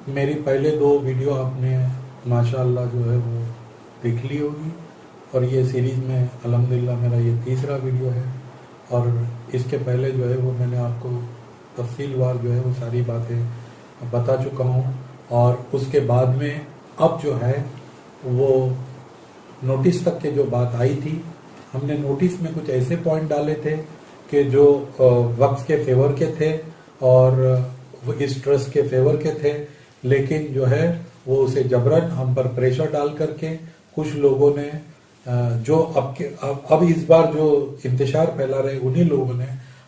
میری پہلے 2 ویڈیو آپ نے ماشاءاللہ جو ہے وہ دیکھ لی ہوگی، اور یہ سیریز میں الحمدللہ میرا یہ تیسرا ویڈیو ہے، اور اس کے پہلے جو ہے وہ میں نے آپ کو تفصیل وار جو ہے وہ ساری باتیں بتا چکا ہوں. اور اس کے بعد میں اب جو ہے وہ نوٹس تک کے جو بات آئی تھی، ہم نے نوٹس میں کچھ ایسے پوائنٹ ڈالے تھے کہ جو وقت کے فیور کے تھے اور اس ٹرسٹ کے فیور کے تھے، لیکن جو ہے وہ اسے جبراً ہم پر پریشر ڈال کر کے کچھ لوگوں نے جو اب اس بار جو انتشار پھیلا رہے انہی لوگوں نے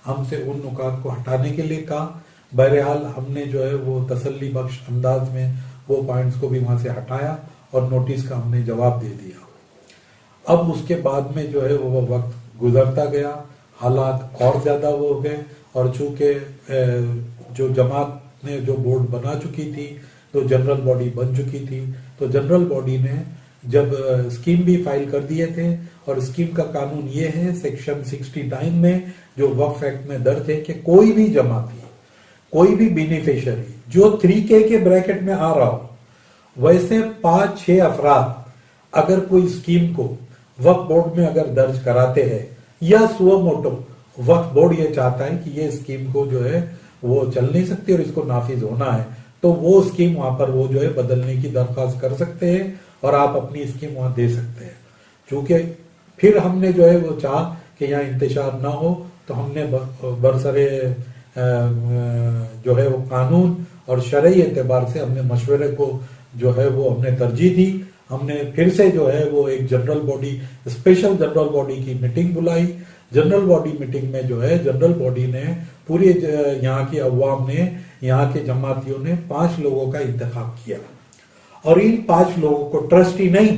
ہم سے ان نکات کو ہٹانے کے لیے کہا. بہرحال ہم نے جو ہے وہ تسلی بخش انداز میں وہ پوائنٹس کو بھی وہاں سے ہٹایا اور نوٹس کا ہم نے جواب دے دیا. اب اس کے بعد میں جو ہے وہ وقت گزرتا گیا، حالات اور زیادہ وہ ہو گئے، اور چونکہ جو جماعت نے جو بورڈ بنا چکی تھی تو جنرل باڈی بن چکی تھی، تو جنرل باڈی نے جب اسکیم بھی فائل کر دیے تھے، اور اسکیم کا قانون یہ ہے سیکشن 69 میں جو وقف ایکٹ میں درج ہے کہ کوئی بھی جماعتی، کوئی بھی بینیفیشری جو 3K کے بریکٹ میں آ رہا ہو، ویسے 5-6 افراد اگر کوئی اسکیم کو وقف بورڈ میں اگر درج کراتے ہیں یا سو موٹو وقف بورڈ یہ چاہتا ہے کہ یہ اسکیم کو جو ہے وہ چل نہیں سکتی اور اس کو نافذ ہونا ہے، تو وہ اسکیم وہاں پر وہ جو ہے بدلنے کی درخواست کر سکتے ہیں اور آپ اپنی اسکیم وہاں دے سکتے ہیں. چونکہ پھر ہم نے جو ہے وہ چاہا کہ یہاں انتشار نہ ہو، تو ہم نے برسرے جو ہے وہ قانون اور شرعی اعتبار سے ہم نے مشورے کو جو ہے وہ ہم نے ترجیح دی. ہم نے پھر سے جو ہے وہ ایک general body, special general body کی میٹنگ بلائی. جنرل باڈی میٹنگ میں جو ہے جنرل باڈی نے پوری یہاں کی عوام نے، یہاں کے جماعتیوں نے 5 لوگوں کا انتخاب کیا، اور ان 5 لوگوں کو ٹرسٹی نہیں،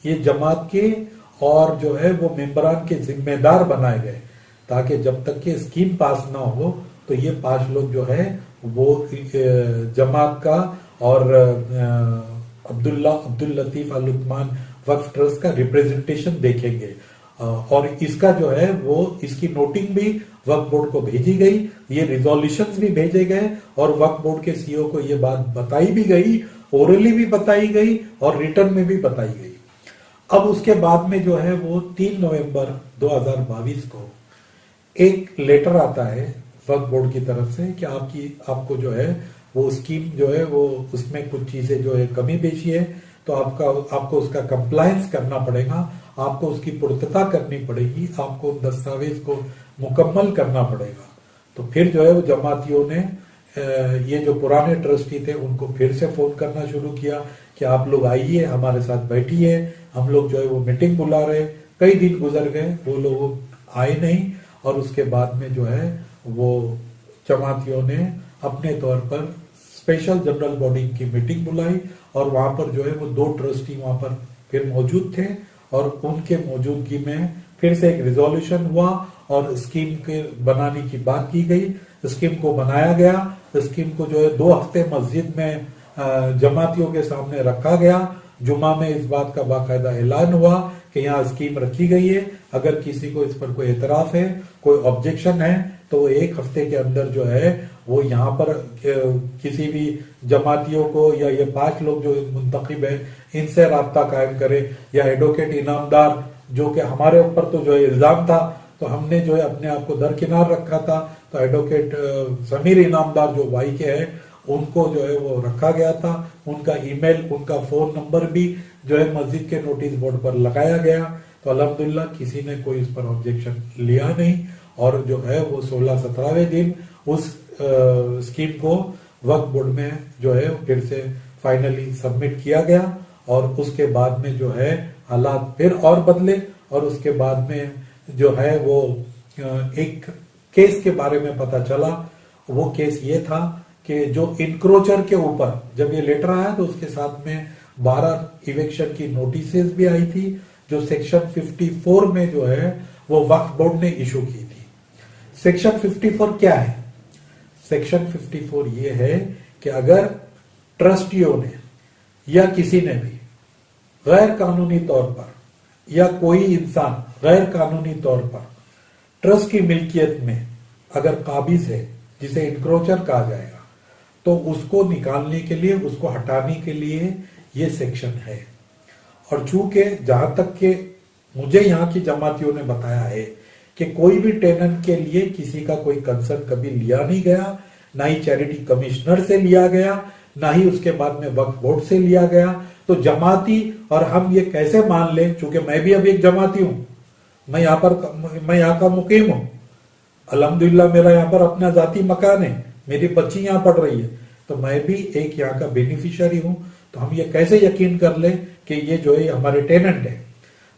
یہ جماعت کے اور جو ہے وہ ممبران کے ذمہ دار بنائے گئے، تاکہ جب تک کہ اسکیم پاس نہ ہو تو یہ 5 لوگ جو ہے وہ جماعت کا اور عبداللطیف العثمان وقف ٹرسٹ کا ریپریزنٹیشن دیکھیں گے. اور اس کا جو ہے وہ اس کی نوٹنگ بھی وقف بورڈ کو بھیجی گئی، یہ ریزولوشنز بھی بھیجے گئے، اور وقف بورڈ کے سی او کو یہ بات بتائی بھی گئی، اورلی بھی بتائی گئی اور ریٹرن میں بھی بتائی گئی. اب اس کے بعد میں جو ہے وہ 3 نومبر 2022 کو ایک لیٹر آتا ہے وقف بورڈ کی طرف سے کہ آپ کو جو ہے وہ اسکیم جو ہے وہ اس میں کچھ چیزیں جو ہے کمی بیشی ہے، تو آپ کو اس کا کمپلائنس کرنا پڑے گا، آپ کو اس کی پرتتا کرنی پڑے گی، آپ کو دستاویز کو مکمل کرنا پڑے گا. تو پھر جو ہے وہ جماعتیوں نے یہ جو پرانے ٹرسٹی تھے ان کو پھر سے فون کرنا شروع کیا کہ آپ لوگ آئیے ہمارے ساتھ بیٹھیے، ہم لوگ جو ہے وہ میٹنگ بلا رہے. کئی دن گزر گئے، وہ لوگ آئے نہیں، اور اس کے بعد میں جو ہے وہ جماعتیوں نے اپنے طور پر اسپیشل جنرل باڈی کی میٹنگ بلائی، اور وہاں پر جو ہے وہ 2 ٹرسٹی وہاں پر پھر موجود تھے، اور ان کے موجودگی میں پھر سے ایک ریزولوشن ہوا اور اسکیم کے بنانے کی بات کی گئی. اسکیم کو بنایا گیا، اسکیم کو جو ہے 2 ہفتے مسجد میں جماعتیوں کے سامنے رکھا گیا. جمعہ میں اس بات کا باقاعدہ اعلان ہوا کہ یہاں اسکیم رکھی گئی ہے، اگر کسی کو اس پر کوئی اعتراض ہے، کوئی آبجیکشن ہے، تو وہ 1 ہفتے کے اندر جو ہے وہ یہاں پر کسی بھی جماعتیوں کو یا یہ 5 لوگ جو منتخب ہیں ان سے رابطہ قائم کرے، یا ایڈوکیٹ انعامدار جو کہ ہمارے اوپر تو جو ہے الزام تھا، تو ہم نے جو ہے اپنے آپ کو درکنار رکھا تھا، تو ایڈوکیٹ ضمیر انعامدار جو وائی کے ہیں ان کو جو ہے وہ رکھا گیا تھا، ان کا ای میل، ان کا فون نمبر بھی جو ہے مسجد کے نوٹس بورڈ پر لگایا گیا. تو الحمدللہ کسی نے کوئی اس پر آبجیکشن لیا نہیں، اور جو ہے وہ 16-17ویں دن اس اسکیم کو وقف بورڈ میں جو ہے پھر سے فائنلی سبمٹ کیا گیا. اور اس کے بعد میں جو ہے حالات پھر اور بدلے، اور اس کے بعد میں جو ہے وہ ایک کیس کے بارے میں پتا چلا. وہ کیس یہ تھا کہ جو انکروچر کے اوپر جب یہ لیٹر آیا تو اس کے ساتھ میں 12 ایویکشن کی نوٹیسز بھی آئی تھی، جو سیکشن 54 میں جو ہے وہ وقف بورڈ نے ایشو کی تھی. سیکشن 54 کیا ہے؟ سیکشن 54 یہ ہے کہ اگر ٹرسٹیوں نے یا کسی نے بھی غیر قانونی طور پر یا کوئی انسان غیر قانونی طور پر ٹرسٹ کی ملکیت میں اگر قابض ہے، جسے انکروچر کہا جائے گا، तो उसको निकालने के लिए, उसको हटाने के लिए ये सेक्शन है। और चूंकि जहां तक के मुझे यहाँ की जमातियों ने बताया है कि कोई भी टेनेंट के लिए किसी का कोई कंसर्न कभी लिया नहीं गया, ना ही चैरिटी कमिश्नर से लिया गया, ना ही उसके बाद में वक्फ बोर्ड से लिया गया। तो जमाती और हम ये कैसे मान लें, चूंकि मैं भी अब एक जमाती हूं, मैं यहाँ का मुकीम हूं, अल्हम्दुलिल्लाह मेरा यहाँ पर अपना जाती मकान है, मेरी बच्ची यहाँ पढ़ रही है, तो मैं भी एक यहाँ का बेनिफिशियरी हूं। तो हम ये कैसे यकीन कर लें कि ये जो है हमारे टेनेंट है।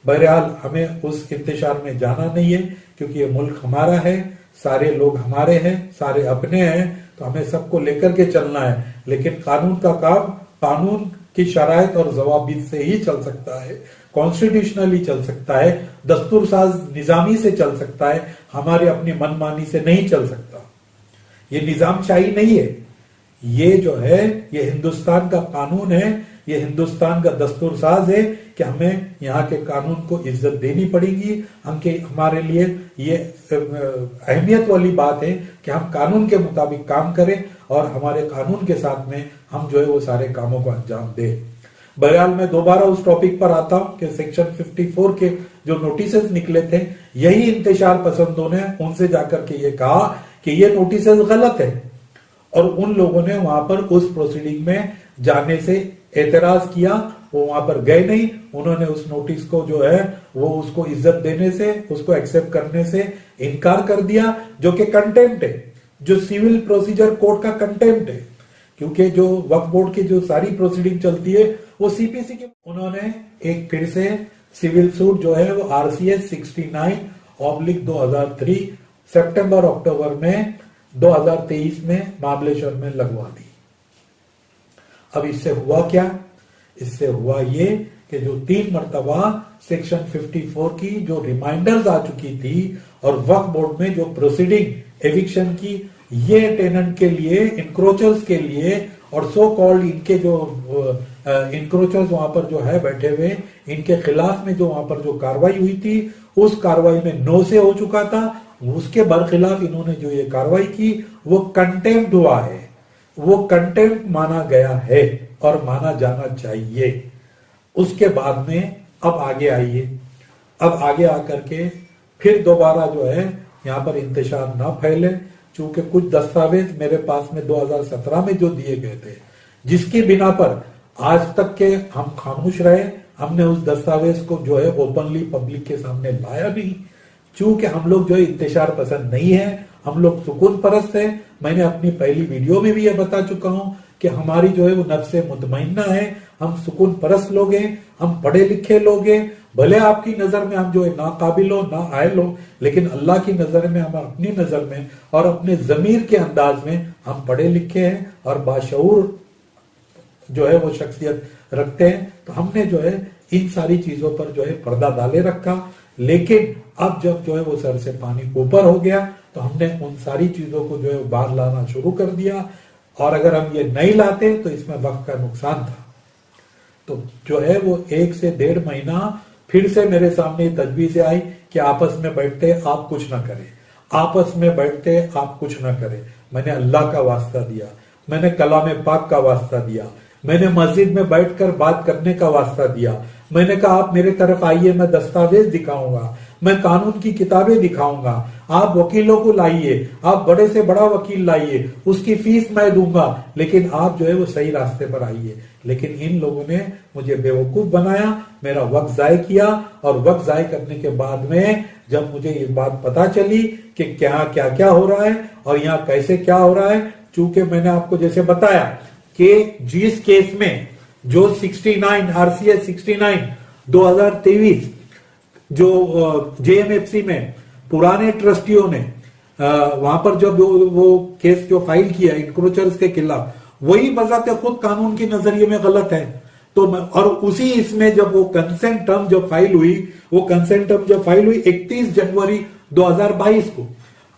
बहरहाल हमें उस इंतशार में जाना नहीं है, क्योंकि ये मुल्क हमारा है, सारे लोग हमारे हैं, सारे अपने हैं, तो हमें सबको लेकर के चलना है। लेकिन कानून का काम कानून की शराइत और जवाबित से ही चल सकता है, कॉन्स्टिट्यूशनली चल सकता है, दस्तूर साज निजामी से चल सकता है, हमारे अपनी मनमानी से नहीं चल सकता। ये निजाम शाही नहीं है, ये जो है ये हिंदुस्तान का कानून है, ये हिंदुस्तान का दस्तूर साज है कि हमें यहाँ के कानून को इज्जत देनी पड़ेगी। हमारे लिए ये अहमियत वाली बात है कि हम कानून के मुताबिक काम करें और हमारे कानून के साथ में हम जो है वो सारे कामों को अंजाम दें। बहरहाल मैं दोबारा उस टॉपिक पर आता हूं कि सेक्शन 54 के जो नोटिसेस निकले थे, यही इंतशार पसंदों ने उनसे जाकर के ये कहा कि ये नोटिसेस गलत है, और उन लोगों ने वहां पर उस प्रोसीडिंग में जाने से एतराज किया। वो वहां पर गए नहीं, उन्होंने उस नोटिस को जो है वो उसको इज्जत देने से, उसको एक्सेप्ट करने से इनकार कर दिया, जो कि कंटेम्प्ट है, जो सिविल प्रोसीजर कोड का कंटेम्प्ट है। क्योंकि जो वक्फ बोर्ड की जो सारी प्रोसीडिंग चलती है वो सीपीसी की। उन्होंने एक फिर से सिविल सूट जो है वो RCS 69/2003 सितंबर अक्टूबर में 2023 में महाबलेश्वर में लगवा दी। अब इससे हुआ क्या? इससे हुआ ये कि जो 3 मरतबा सेक्शन 54 की जो रिमाइंडर्स आ चुकी थी और वक्फ बोर्ड में जो प्रोसीडिंग एविक्शन की, ये टेनेंट के लिए, इंक्रोचर्स के लिए, और सो कॉल्ड इनके जो इंक्रोचर्स वहां पर जो है बैठे हुए, इनके खिलाफ में जो वहां पर जो कार्रवाई हुई थी, उस कार्रवाई में नो से हो चुका था। उसके बरखिलाफ इन्होंने जो ये कार्रवाई की वो कंटेम्प्ट हुआ है, वो कंटेम्प्ट माना गया है और माना जाना चाहिए। उसके बाद में अब आगे आइए, अब आगे आकर के फिर दोबारा जो है यहाँ पर इंतशार ना फैले, चूंकि कुछ दस्तावेज मेरे पास में 2017 में जो दिए गए थे, जिसकी बिना पर आज तक के हम खामोश रहे, हमने उस दस्तावेज को जो है ओपनली पब्लिक के सामने लाया नहीं। चूंकि हम लोग जो है इंतशार पसंद नहीं है, हम लोग सुकून परस्त है। मैंने अपनी पहली वीडियो में भी ये बता चुका हूं कि हमारी जो है वो नफ्से मुतमइन्ना है, हम सुकून परस्त लोग हैं, हम पढ़े लिखे लोग हैं। भले आपकी नजर में हम जो है नाकाबिल हो, ना आयल हो, लेकिन अल्लाह की नजर में, हम अपनी नजर में और अपने जमीर के अंदाज में हम पढ़े लिखे हैं और बाशऊर जो है वो शख्सियत रखते हैं। तो हमने जो है इन सारी चीजों पर जो है पर्दा डाले रखा। लेकिन अब जब जो है वो सर से पानी ऊपर हो गया तो हमने उन सारी चीजों को जो है बाहर लाना शुरू कर दिया, और अगर हम ये नहीं लाते तो इसमें वक्त का नुकसान था। तो जो है वो 1 से 1.5 महीना फिर से मेरे सामने तजवीज़ आई कि आपस में बैठते आप कुछ ना करें, आपस में बैठते आप कुछ ना करें। मैंने अल्लाह का वास्ता दिया, मैंने कलाम पाक का वास्ता दिया, मैंने मस्जिद में बैठकर बात करने का वास्ता दिया। मैंने कहा आप मेरे तरफ आइए, मैं दस्तावेज दिखाऊंगा, मैं कानून की किताबें दिखाऊंगा, आप वकीलों को लाइए, आप बड़े से बड़ा वकील लाइए, उसकी फीस मैं दूंगा, लेकिन आप जो है वो सही रास्ते पर आइए। लेकिन इन लोगों ने मुझे बेवकूफ बनाया, मेरा वक्त जाय किया, और वक्त जाय करने के बाद में जब मुझे ये बात पता चली कि क्या क्या क्या हो रहा है और यहाँ कैसे क्या हो रहा है, चूंकि मैंने आपको जैसे बताया कि जिस केस में जो 69 RCS 69/2023 जो JMFC में पुराने ट्रस्टियों ने वहां पर जब वो केस जो फाइल किया इंक्रोचर्स के खिलाफ, वही बजाते खुद कानून की नजरिए में गलत है। तो और उसी इसमें जब वो कंसेंट टर्म जो फाइल हुई, वो कंसेंट टर्म जो फाइल हुई 31 जनवरी 2022 को।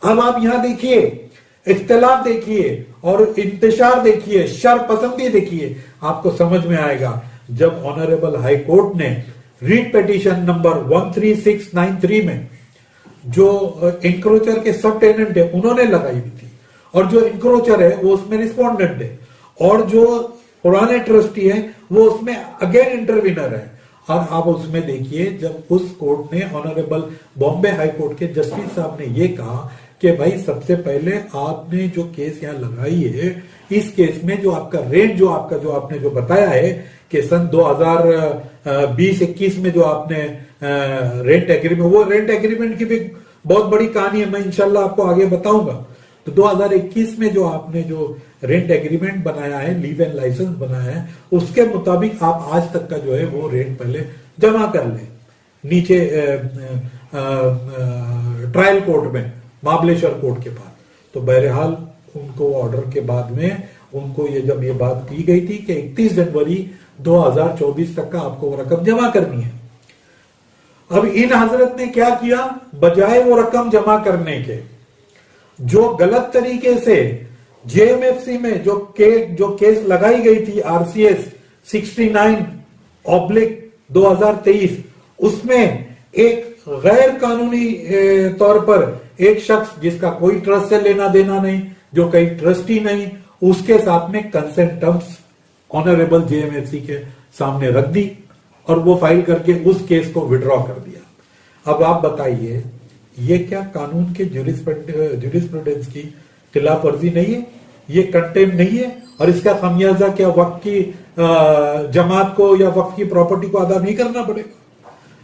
अब आप यहां देखिए, इख्तिलाफ देखिए और इंतशार देखिए, शर पसंदी देखिए, आपको समझ में आएगा। जब ऑनरेबल हाई कोर्ट ने रीट पिटीशन नंबर 13693 में जो इंक्रोचर के सब टेनेंट है उन्होंने लगाई हुई थी, और जो इंक्रोचर है वो उसमें रिस्पोंडेंट है, और जो पुराने ट्रस्टी है वो उसमें अगेन इंटरवीनर है। और आप उसमें देखिए, जब उस कोर्ट ने, ऑनरेबल बॉम्बे हाई कोर्ट के जस्टिस साहब ने ये कहा कि भाई सबसे पहले आपने जो केस यहाँ लगाई है, इस केस में जो आपका रेंट जो आपने जो बताया है कि सन 2020-21 में जो आपने रेंट एग्रीमेंट, वो रेंट एग्रीमेंट की भी बहुत बड़ी कहानी है, मैं इंशाल्लाह आपको आगे बताऊंगा। तो 2021 में जो आपने जो रेंट एग्रीमेंट बनाया है, लीव एंड लाइसेंस बनाया है, उसके मुताबिक आप आज तक का जो है वो रेंट पहले जमा कर ले नीचे ट्रायल कोर्ट में, महाबलेश्वर कोर्ट के पास। तो बहरहाल उनको ऑर्डर के बाद में उनको ये जब ये बात की गई थी कि 31 जनवरी 2024 तक का आपको वो रकम जमा करनी है। अब इन हजरत ने क्या किया, बजाय वो रकम जमा करने के, जो गलत तरीके से जेएमएफसी में जो केस लगाई गई थी आरसीएस 69/2023, उसमें एक गैर कानूनी तौर पर एक शख्स जिसका कोई ट्रस्ट से लेना देना नहीं, जो कहीं ट्रस्टी नहीं, उसके साथ में कंसेंट टर्म्स ऑनरेबल जेएमएफसी के सामने रख दी और वो फाइल करके उस केस को विड्रॉ कर दिया। अब आप बताइए, ये क्या कानून के ज्यूरिस्प्रूडेंस की खिलाफ वर्जी नहीं है? ये कंटेम्प्ट नहीं है? और इसका खमियाजा क्या वक्त की जमात को या वक्त की प्रॉपर्टी को अदा नहीं करना पड़ेगा?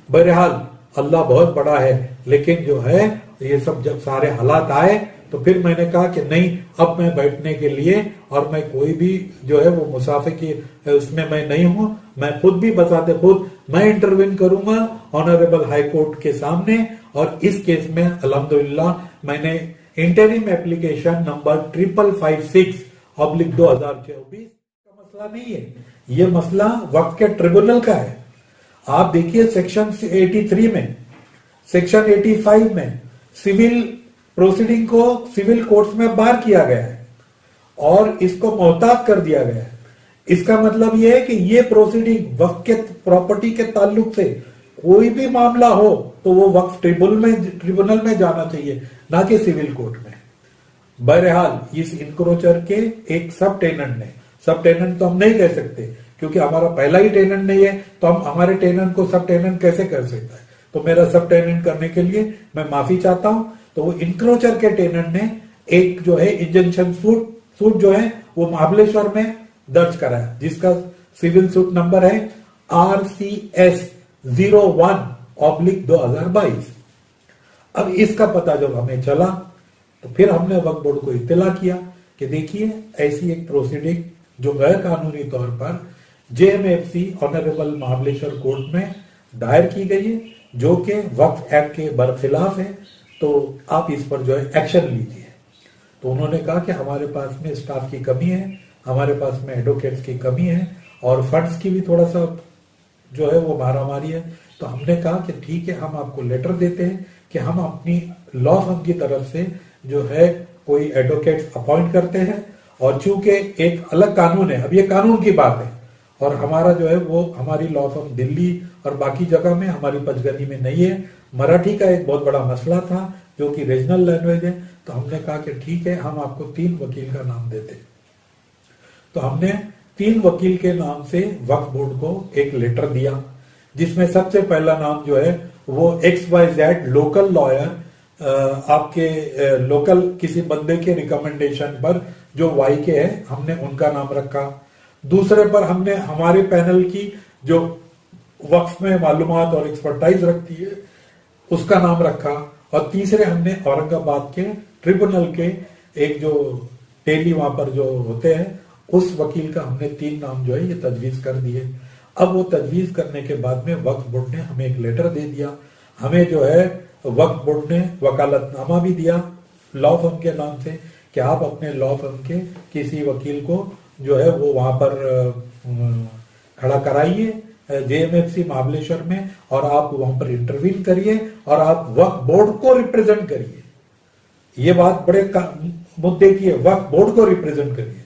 बहरहाल अल्लाह बहुत बड़ा है, लेकिन जो है ये सब जब सारे हालात आए तो फिर मैंने कहा कि नहीं, अब मैं बैठने के लिए, और मैं कोई भी जो है वो मुसाफिर की उसमें मैं नहीं हूं, मैं खुद भी बताते खुद मैं इंटरवीन करूंगा ऑनरेबल हाई कोर्ट के सामने। और इस केस में अल्हम्दुलिल्लाह मैंने इंटरिम एप्लीकेशन नंबर 5556/2024 का मसला नहीं है, ये मसला वक्त के ट्रिब्यूनल का है। आप देखिए सेक्शन 83 में, सेक्शन 85 में सिविल प्रोसीडिंग को सिविल कोर्ट्स में बार किया गया है और इसको मोहतात कर दिया गया है। इसका मतलब यह है कि ये प्रोसीडिंग वक्फ के प्रॉपर्टी के ताल्लुक से कोई भी मामला हो तो वो वक्फ ट्रिब्यूनल में जाना चाहिए, ना कि सिविल कोर्ट में। बहरहाल इस इंक्रोचर के एक सब टेनेंट ने, सब टेनेंट तो हम नहीं कह सकते क्योंकि हमारा पहला ही टेनेंट नहीं है, तो हम हमारे टेनेंट को सब टेनेंट कैसे कर सकता है? तो मेरा सब टेनेंट करने के लिए मैं माफी चाहता हूं। तो वो इंक्रोचर के टेनेंट ने एक जो है इंजंक्शन सूट जो है वो महाबलेश्वर में दर्ज कराया, जिसका सिविल सूट नंबर है RCS 01/2022। अब इसका पता जब हमें चला तो फिर हमने वक्फ बोर्ड को इत्तला किया कि देखिए ऐसी एक प्रोसीडिंग जो गैर कानूनी तौर पर जेएमएफसी ऑनरेबल महाबलेश्वर कोर्ट में दायर की गई है, जो कि वक्फ एक्ट के बरखिलाफ है, तो आप इस पर जो है एक्शन लीजिए। तो उन्होंने कहा कि हमारे पास में स्टाफ की कमी है, हमारे पास में एडवोकेट्स की कमी है और फंड्स की भी थोड़ा सा जो है वो मारामारी है। तो हमने कहा कि ठीक है, हम आपको लेटर देते हैं कि हम अपनी लॉ फर्म की तरफ से जो है कोई एडवोकेट्स अपॉइंट करते हैं, और चूंकि एक अलग कानून है, अब ये कानून की बात है और हमारा जो है वो हमारी लॉ फर्म दिल्ली और बाकी जगह में, हमारी पंचगनी में नहीं है। मराठी का एक बहुत बड़ा मसला था जो कि रीजनल लैंग्वेज है, तो हमने कहा कि ठीक है, हम आपको 3 वकील का नाम देते। तो हमने 3 वकील के नाम से वक्फ बोर्ड को एक लेटर दिया, जिसमें सबसे पहला नाम जो है वो XYZ लोकल लॉयर, आपके लोकल किसी बंदे के रिकमेंडेशन पर जो वाई के है, हमने उनका नाम रखा। दूसरे पर हमने हमारे पैनल की जो वक्फ में मालूमात और एक्सपर्टाइज रखती है उसका नाम रखा, और तीसरे हमने औरंगाबाद के ट्रिब्यूनल के एक जो टेली वहां पर जो होते हैं उस वकील का हमने 3 नाम जो है ये तजवीज कर दिए। अब वो तजवीज करने के बाद में वक्फ बोर्ड ने हमें एक लेटर दे दिया, हमें जो है वक्फ बोर्ड ने वकालतनामा भी दिया लॉ फर्म के नाम से कि आप अपने लॉ फर्म के किसी वकील को जो है वो वहां पर खड़ा कराइए जेएमएफसी महाबलेश्वर में, और आप वहां पर इंटरवीन करिए और आप वक्फ बोर्ड को रिप्रेजेंट करिए। ये बात बड़े मुद्दे की है, वक्फ बोर्ड को रिप्रेजेंट करिए।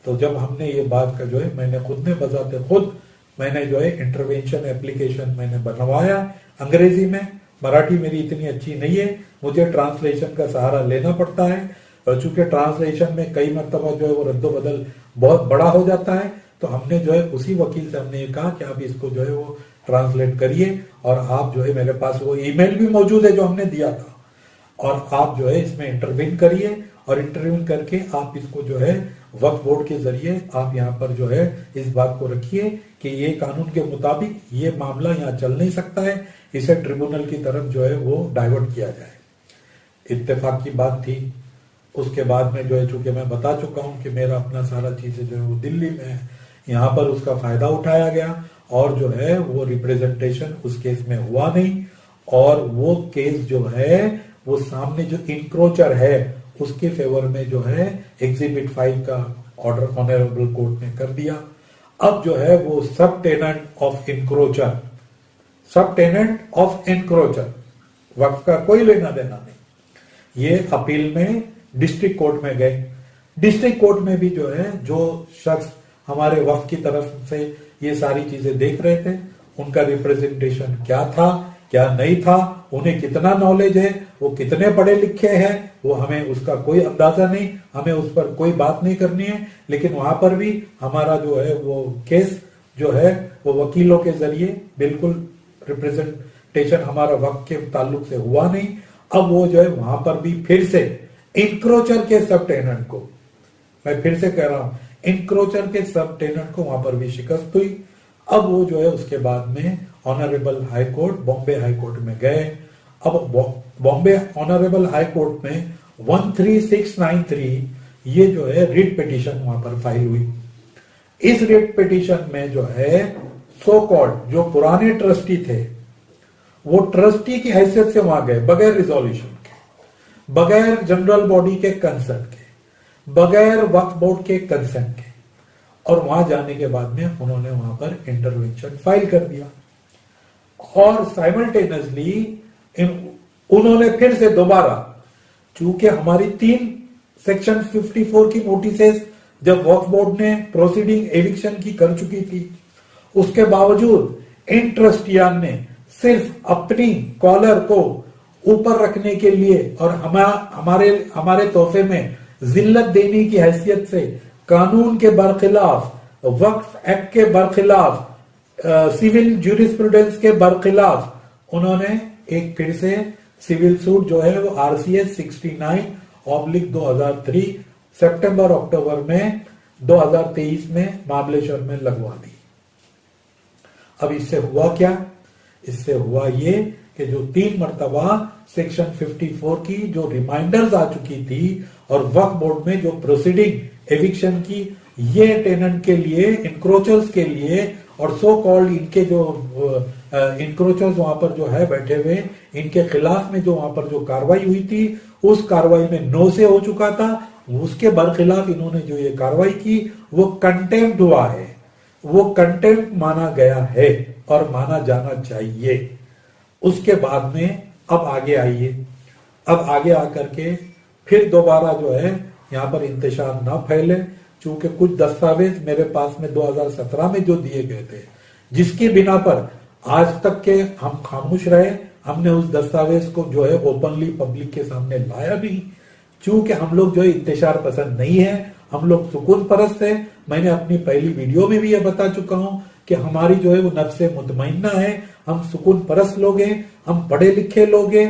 तो जब हमने ये बात का जो है मैंने खुद ने बजाते खुद मैंने जो है इंटरवेंशन एप्लीकेशन मैंने बनवाया अंग्रेजी में, मराठी मेरी इतनी अच्छी नहीं है, मुझे ट्रांसलेशन का सहारा लेना पड़ता है। चूंकि ट्रांसलेशन में कई मरतबा जो है वो रद्दोबदल बहुत बड़ा हो जाता है, तो हमने जो है उसी वकील से हमने ये कहा कि आप इसको जो है वो ट्रांसलेट करिए, और आप जो है, मेरे पास वो ईमेल भी मौजूद है जो हमने दिया था, और आप जो है इसमें इंटरवीन करिए, और इंटरवीन करके आप इसको जो है वक्फ बोर्ड के जरिए आप यहाँ पर जो है इस बात को रखिए कि ये कानून के मुताबिक ये मामला यहाँ चल नहीं सकता है, इसे ट्रिब्यूनल की तरफ जो है वो डाइवर्ट किया जाए। इत्तेफाक की बात थी। उसके बाद में जो है, चूंकि मैं बता चुका हूं कि मेरा अपना सारा चीजें जो है वो दिल्ली में है, यहाँ पर उसका फायदा उठाया गया, और जो है वो रिप्रेजेंटेशन उस केस में हुआ नहीं, और वो केस जो है वो सामने जो इंक्रोचर है उसके फेवर में जो है एग्जिबिट 5 का ऑर्डर ऑनरेबल कोर्ट ने कर दिया। अब जो है वो सब टेनेंट ऑफ इंक्रोचर, वक्फ का कोई लेना देना नहीं, ये अपील में डिस्ट्रिक्ट कोर्ट में गए। डिस्ट्रिक्ट कोर्ट में भी जो है जो शख्स हमारे वक्फ की तरफ से ये सारी चीजें देख रहे थे, उनका रिप्रेजेंटेशन क्या था क्या नहीं था, उन्हें कितना नॉलेज है, वो कितने पढ़े लिखे हैं, वो हमें उसका कोई अंदाजा नहीं, हमें उस पर कोई बात नहीं करनी है। लेकिन वहां पर भी हमारा जो है वो केस जो है वो वकीलों के जरिए बिल्कुल रिप्रेजेंटेशन हमारा वक्त के ताल्लुक से हुआ नहीं। अब वो जो है वहां पर भी फिर से इंक्रोचर के सब टेनेंट को, मैं फिर से कह रहा हूं, इंक्रोचर के सब टेनेंट को वहां पर भी शिकस्त हुई। अब वो जो है उसके बाद में honourable high court, Bombay high court में गए। अब बॉम्बे ऑनरेबल हाई कोर्ट में 13693 ये जो है रिट पिटीशन वहां पर फाइल हुई। इस रिट पिटीशन में जो है सो कॉल्ड जो पुराने ट्रस्टी थे वो ट्रस्टी की हैसियत से वहां गए, बगैर रिजोल्यूशन के, बगैर जनरल बॉडी के कंसर्ट के, बगैर वक्फ बोर्ड के कंसेंट के, और वहां जाने के बाद में उन्होंने वहां पर इंटरवेंशन फाइल कर दिया। और साइमल्टेनियसली उन्होंने फिर से दोबारा, चूंकि हमारी 3 सेक्शन 54 की नोटिसेस जब वक्फ बोर्ड ने प्रोसीडिंग एविक्शन की कर चुकी थी, उसके बावजूद इन ट्रस्टियान ने सिर्फ अपनी कॉलर को ऊपर रखने के लिए और हमारे तोहफे में जिल्लत देने की हैसियत से कानून के बरखिलाफ, वक्फ एक्ट के बरखिलाफ, सिविल ज्यूरिस्प्रूडेंस के बरखिलाफ उन्होंने एक फिर से सिविल सूट जो है वो RCS 69/2003 सितंबर अक्टूबर में 2023 में महाबलेश्वर में लगवा दी। अब इससे हुआ क्या? इससे हुआ ये कि जो 3 मरतबा सेक्शन 54 की जो रिमाइंडर्स आ चुकी थी और वक्फ बोर्ड में जो प्रोसीडिंग एविक्शन की, ये टेनेंट के लिए, इंक्रोचर्स के लिए, और सो कॉल्ड इनके जो इंक्रोचर्स वहां पर जो है बैठे हुए, इनके खिलाफ में जो वहां पर जो कार्रवाई हुई थी, उस कार्रवाई में नो से हो चुका था। उसके बरखिलाफ इन्होंने जो ये कार्रवाई की वो कंटेम्प्ट हुआ है, वो कंटेम्प्ट माना गया है और माना जाना चाहिए। उसके बाद में अब आगे आइए, अब आगे आकर के फिर दोबारा जो है यहाँ पर इंतशार ना फैले, चूंकि कुछ दस्तावेज मेरे पास में 2017 में जो दिए गए थे, जिसकी बिना पर आज तक के हम खामोश रहे, हमने उस दस्तावेज को जो है ओपनली पब्लिक के सामने लाया नहीं, चूंकि हम लोग जो है इंतशार पसंद नहीं है, हम लोग सुकून परस्त है। मैंने अपनी पहली वीडियो में भी यह बता चुका हूं कि हमारी जो है वो नफ्से मुतमइन्ना है, हम सुकून परस्त लोग हैं, हम पढ़े लिखे लोग हैं।